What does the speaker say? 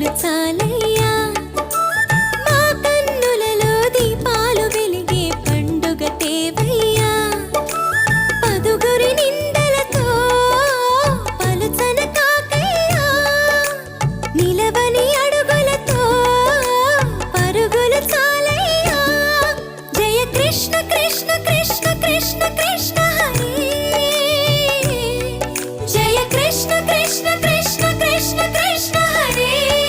పరుగులు చాలయ్యా మా కన్నులలో దీపాలు వెలిగే పండుగ తేవయ్యా పదుగురి నిందలతో పలుచన కాకయ్యా నిలవని అడుగులతో పరుగులు చాలయ్యా జయ కృష్ణ కృష్ణ కృష్ణ కృష్ణ కృష్ణ